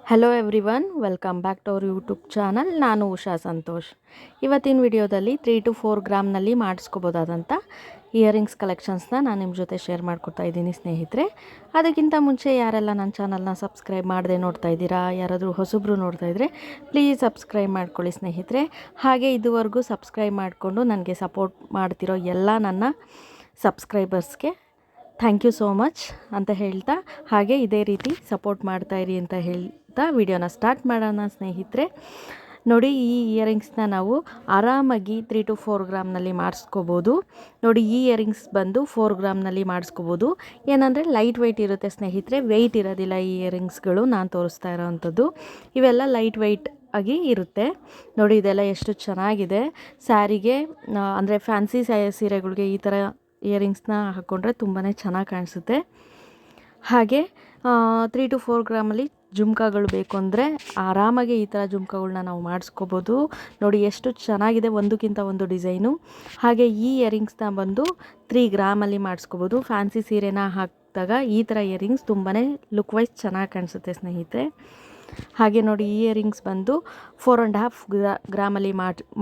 Hello everyone, welcome back to our YouTube channel. ನಾನು ಉಷಾ ಸಂತೋಷ್. ಇವತ್ತಿನ ವಿಡಿಯೋದಲ್ಲಿ 3 to 4 ಗ್ರಾಮ್ನಲ್ಲಿ ಮಾಡಿಸ್ಕೋಬೋದಾದಂಥ ಇಯರಿಂಗ್ಸ್ ಕಲೆಕ್ಷನ್ಸ್ನ ನಾನು ನಿಮ್ಮ ಜೊತೆ ಶೇರ್ ಮಾಡ್ಕೊತಾ ಇದ್ದೀನಿ ಸ್ನೇಹಿತರೆ. ಅದಕ್ಕಿಂತ ಮುಂಚೆ ಯಾರೆಲ್ಲ ನನ್ನ ಚಾನಲ್ನ ಸಬ್ಸ್ಕ್ರೈಬ್ ಮಾಡದೆ ನೋಡ್ತಾ ಇದ್ದೀರಾ, ಯಾರಾದರೂ ಹೊಸಬ್ರು ನೋಡ್ತಾ ಇದ್ದರೆ ಪ್ಲೀಸ್ ಸಬ್ಸ್ಕ್ರೈಬ್ ಮಾಡ್ಕೊಳ್ಳಿ ಸ್ನೇಹಿತರೆ. ಹಾಗೆ ಇದುವರೆಗೂ ಸಬ್ಸ್ಕ್ರೈಬ್ ಮಾಡಿಕೊಂಡು ನನಗೆ ಸಪೋರ್ಟ್ ಮಾಡ್ತಿರೋ ಎಲ್ಲ ನನ್ನ ಸಬ್ಸ್ಕ್ರೈಬರ್ಸ್ಗೆ ಥ್ಯಾಂಕ್ ಯು ಸೋ ಮಚ್ ಅಂತ ಹೇಳ್ತಾ, ಹಾಗೆ ಇದೇ ರೀತಿ ಸಪೋರ್ಟ್ ಮಾಡ್ತಾಯಿರಿ ಅಂತ ಹೇಳ್ತಾ ವಿಡಿಯೋನ ಸ್ಟಾರ್ಟ್ ಮಾಡೋಣ ಸ್ನೇಹಿತರೆ. ನೋಡಿ, ಈ ಇಯರಿಂಗ್ಸ್ನ ನಾವು ಆರಾಮಾಗಿ 3 to 4 ಗ್ರಾಮ್ನಲ್ಲಿ ಮಾಡಿಸ್ಕೋಬೋದು. ನೋಡಿ, ಈ ಇಯರಿಂಗ್ಸ್ ಬಂದು 4 ಗ್ರಾಮ್ನಲ್ಲಿ ಮಾಡಿಸ್ಕೋಬೋದು. ಏನಂದರೆ ಲೈಟ್ ವೆಯ್ಟ್ ಇರುತ್ತೆ ಸ್ನೇಹಿತರೆ, ವೆಯ್ಟ್ ಇರೋದಿಲ್ಲ ಈ ಇಯರಿಂಗ್ಸ್ಗಳು. ನಾನು ತೋರಿಸ್ತಾ ಇರೋವಂಥದ್ದು ಇವೆಲ್ಲ ಲೈಟ್ ವೆಯ್ಟ್ ಆಗಿ ಇರುತ್ತೆ. ನೋಡಿ, ಇದೆಲ್ಲ ಎಷ್ಟು ಚೆನ್ನಾಗಿದೆ. ಸ್ಯಾರಿಗೆ ಅಂದರೆ ಫ್ಯಾನ್ಸಿ ಸೀರೆಗಳಿಗೆ ಈ ಥರ ಇಯರಿಂಗ್ಸ್ನ ಹಾಕ್ಕೊಂಡ್ರೆ ತುಂಬಾ ಚೆನ್ನಾಗಿ ಕಾಣಿಸುತ್ತೆ. ಹಾಗೆ 3 to 4 ಗ್ರಾಮಲ್ಲಿ ಜುಮ್ಕಾಗಳು ಬೇಕು ಅಂದರೆ ಆರಾಮಾಗಿ ಈ ಥರ ಜುಮ್ಕಾಗಳನ್ನ ನಾವು ಮಾಡಿಸ್ಕೋಬೋದು. ನೋಡಿ ಎಷ್ಟು ಚೆನ್ನಾಗಿದೆ, ಒಂದಕ್ಕಿಂತ ಒಂದು ಡಿಸೈನು. ಹಾಗೆ ಈ ಇಯರಿಂಗ್ಸ್ನ ಬಂದು 3 ಗ್ರಾಮಲ್ಲಿ ಮಾಡಿಸ್ಕೋಬೋದು. ಫ್ಯಾನ್ಸಿ ಸೀರೆನ ಹಾಕಿದಾಗ ಈ ಥರ ಇಯರಿಂಗ್ಸ್ ತುಂಬಾ ಲುಕ್ ವೈಸ್ ಚೆನ್ನಾಗಿ ಕಾಣಿಸುತ್ತೆ ಸ್ನೇಹಿತರೆ. ಹಾಗೆ ನೋಡಿ, ಈ ಇಯರಿಂಗ್ಸ್ ಬಂದು 4.5 ಗ್ರಾಮಲ್ಲಿ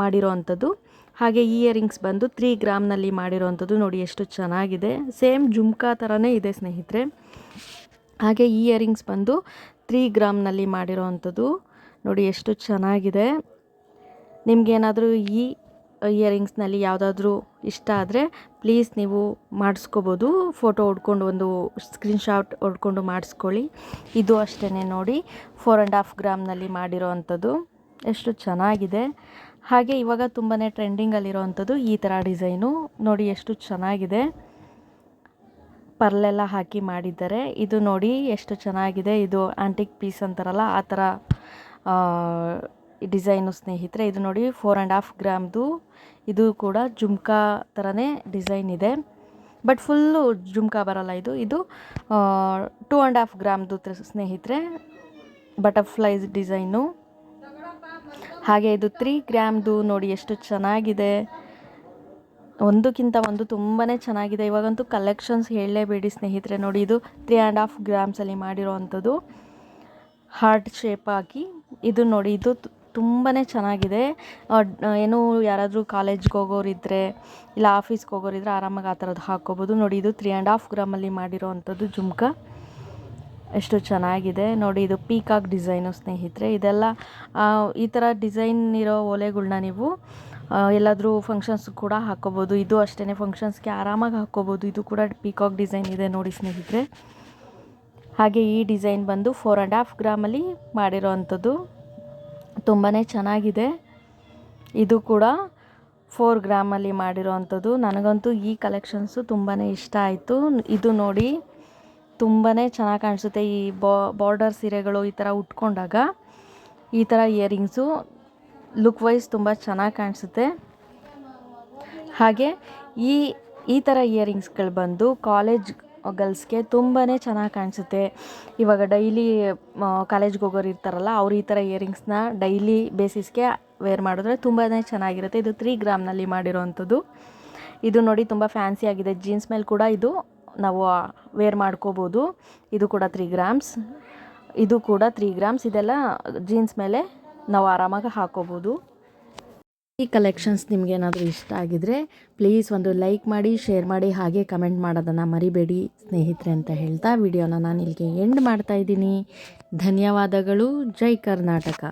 ಮಾಡಿರೋ ಅಂಥದ್ದು. ಹಾಗೆ ಈ ಇಯರಿಂಗ್ಸ್ ಬಂದು 3 ಗ್ರಾಮ್ನಲ್ಲಿ ಮಾಡಿರೋವಂಥದ್ದು. ನೋಡಿ ಎಷ್ಟು ಚೆನ್ನಾಗಿದೆ, ಸೇಮ್ ಜುಮ್ಕಾ ಥರನೇ ಇದೆ ಸ್ನೇಹಿತರೆ. ಹಾಗೆ ಈ ಇಯರಿಂಗ್ಸ್ ಬಂದು 3 ಗ್ರಾಮ್ನಲ್ಲಿ ಮಾಡಿರೋ ಅಂಥದ್ದು. ನೋಡಿ ಎಷ್ಟು ಚೆನ್ನಾಗಿದೆ. ನಿಮಗೇನಾದರೂ ಈ ಇಯರಿಂಗ್ಸ್ನಲ್ಲಿ ಯಾವುದಾದ್ರೂ ಇಷ್ಟ ಆದರೆ ಪ್ಲೀಸ್ ನೀವು ಮಾಡಿಸ್ಕೋಬೋದು. ಫೋಟೋ ಹೊಡ್ಕೊಂಡು ಒಂದು ಸ್ಕ್ರೀನ್ಶಾಟ್ ಹೊಡ್ಕೊಂಡು ಮಾಡಿಸ್ಕೊಳ್ಳಿ. ಇದು ಅಷ್ಟೇ ನೋಡಿ, 4.5 ಗ್ರಾಮ್ನಲ್ಲಿ ಮಾಡಿರೋ ಅಂಥದ್ದು. ಎಷ್ಟು ಚೆನ್ನಾಗಿದೆ. ಹಾಗೆ ಇವಾಗ ತುಂಬಾ ಟ್ರೆಂಡಿಂಗಲ್ಲಿರೋ ಅಂಥದ್ದು ಈ ಥರ ಡಿಸೈನು. ನೋಡಿ ಎಷ್ಟು ಚೆನ್ನಾಗಿದೆ, ಪರ್ಲೆಲ್ಲ ಹಾಕಿ ಮಾಡಿದ್ದಾರೆ. ಇದು ನೋಡಿ ಎಷ್ಟು ಚೆನ್ನಾಗಿದೆ. ಇದು ಆಂಟಿಕ್ ಪೀಸ್ ಅಂತಾರಲ್ಲ ಆ ಥರ ಡಿಸೈನು ಸ್ನೇಹಿತರೆ. ಇದು ನೋಡಿ 4.5 ಗ್ರಾಮ್ದು. ಇದು ಕೂಡ ಜುಮ್ಕಾ ಥರನೇ ಡಿಸೈನ್ ಇದೆ, ಬಟ್ ಫುಲ್ಲು ಜುಮ್ಕಾ ಬರಲ್ಲ. ಇದು 2.5 ಗ್ರಾಮ್ದು ಸ್ನೇಹಿತರೆ, ಬಟರ್ಫ್ಲೈಸ್ ಡಿಸೈನು. ಹಾಗೆ ಇದು 3 ಗ್ರಾಮ್ದು. ನೋಡಿ ಎಷ್ಟು ಚೆನ್ನಾಗಿದೆ, ಒಂದಕ್ಕಿಂತ ಒಂದು ತುಂಬಾ ಚೆನ್ನಾಗಿದೆ. ಇವಾಗಂತೂ ಕಲೆಕ್ಷನ್ಸ್ ಹೇಳಲೇಬೇಡಿ ಸ್ನೇಹಿತರೆ. ನೋಡಿ, ಇದು 3.5 ಗ್ರಾಮ್ಸಲ್ಲಿ ಮಾಡಿರೋ ಅಂಥದ್ದು, ಹಾರ್ಟ್ ಶೇಪ್ ಹಾಕಿ. ಇದು ನೋಡಿ, ಇದು ತುಂಬಾ ಚೆನ್ನಾಗಿದೆ. ಏನು ಯಾರಾದರೂ ಕಾಲೇಜ್ಗೆ ಹೋಗೋರಿದ್ದರೆ ಇಲ್ಲ ಆಫೀಸ್ಗೆ ಹೋಗೋರಿದ್ದರೆ ಆರಾಮಾಗಿ ಆ ಥರದ್ದು ಹಾಕ್ಕೋಬೋದು. ನೋಡಿ, ಇದು 3.5 ಗ್ರಾಮಲ್ಲಿ ಮಾಡಿರೋ ಅಂಥದ್ದು ಜುಮ್ಕಾ. ಎಷ್ಟು ಚೆನ್ನಾಗಿದೆ ನೋಡಿ. ಇದು ಪೀಕಾಕ್ ಡಿಸೈನು ಸ್ನೇಹಿತರೆ. ಇದೆಲ್ಲ ಈ ಥರ ಡಿಸೈನ್ ಇರೋ ಓಲೆಗಳ್ನ ನೀವು ಎಲ್ಲಾದರೂ ಫಂಕ್ಷನ್ಸ್ ಕೂಡ ಹಾಕ್ಕೋಬೋದು. ಇದು ಅಷ್ಟೇ, ಫಂಕ್ಷನ್ಸ್ಗೆ ಆರಾಮಾಗಿ ಹಾಕ್ಕೋಬೋದು. ಇದು ಕೂಡ ಪೀಕಾಕ್ ಡಿಸೈನ್ ಇದೆ ನೋಡಿ ಸ್ನೇಹಿತರೆ. ಹಾಗೆ ಈ ಡಿಸೈನ್ ಬಂದು 4.5 ಗ್ರಾಮಲ್ಲಿ ಮಾಡಿರೋ ಅಂಥದ್ದು, ತುಂಬಾ ಚೆನ್ನಾಗಿದೆ. ಇದು ಕೂಡ 4 ಗ್ರಾಮಲ್ಲಿ ಮಾಡಿರೋ ಅಂಥದ್ದು. ನನಗಂತೂ ಈ ಕಲೆಕ್ಷನ್ಸು ತುಂಬಾ ಇಷ್ಟ ಆಯಿತು. ಇದು ನೋಡಿ ತುಂಬಾ ಚೆನ್ನಾಗಿ ಕಾಣಿಸುತ್ತೆ. ಈ ಬಾರ್ಡರ್ ಸೀರೆಗಳು ಈ ಥರ ಉಟ್ಕೊಂಡಾಗ ಈ ಥರ ಇಯರಿಂಗ್ಸು ಲುಕ್ ವೈಸ್ ತುಂಬ ಚೆನ್ನಾಗಿ ಕಾಣಿಸುತ್ತೆ. ಹಾಗೆ ಈ ಥರ ಇಯರಿಂಗ್ಸ್ಗಳು ಬಂದು ಕಾಲೇಜ್ ಗರ್ಲ್ಸ್ಗೆ ತುಂಬಾ ಚೆನ್ನಾಗಿ ಕಾಣಿಸುತ್ತೆ. ಇವಾಗ ಡೈಲಿ ಕಾಲೇಜ್ಗೆ ಹೋಗೋರು ಇರ್ತಾರಲ್ಲ, ಅವ್ರು ಈ ಥರ ಇಯರಿಂಗ್ಸ್ನ ಡೈಲಿ ಬೇಸಿಸ್ಗೆ ವೇರ್ ಮಾಡಿದ್ರೆ ತುಂಬಾ ಚೆನ್ನಾಗಿರುತ್ತೆ. ಇದು 3 ಗ್ರಾಮ್ನಲ್ಲಿ ಮಾಡಿರೋ ಅಂಥದ್ದು. ಇದು ನೋಡಿ ತುಂಬ ಫ್ಯಾನ್ಸಿ ಆಗಿದೆ. ಜೀನ್ಸ್ ಮೇಲೆ ಕೂಡ ಇದು ನಾವು ವೇರ್ ಮಾಡ್ಕೋಬೋದು. ಇದು ಕೂಡ 3 ಗ್ರಾಮ್ಸ್, ಇದು ಕೂಡ 3 ಗ್ರಾಮ್ಸ್. ಇದೆಲ್ಲ ಜೀನ್ಸ್ ಮೇಲೆ ನಾವು ಆರಾಮಾಗಿ ಹಾಕೋಬೋದು. ಈ ಕಲೆಕ್ಷನ್ಸ್ ನಿಮಗೇನಾದರೂ ಇಷ್ಟ ಆಗಿದರೆ ಪ್ಲೀಸ್ ಒಂದು ಲೈಕ್ ಮಾಡಿ, ಶೇರ್ ಮಾಡಿ, ಹಾಗೆ ಕಮೆಂಟ್ ಮಾಡೋದನ್ನು ಮರಿಬೇಡಿ ಸ್ನೇಹಿತರೆ ಅಂತ ಹೇಳ್ತಾ ವಿಡಿಯೋನ ನಾನು ಇಲ್ಲಿಗೆ ಎಂಡ್ ಮಾಡ್ತಾಯಿದ್ದೀನಿ. ಧನ್ಯವಾದಗಳು. ಜೈ ಕರ್ನಾಟಕ.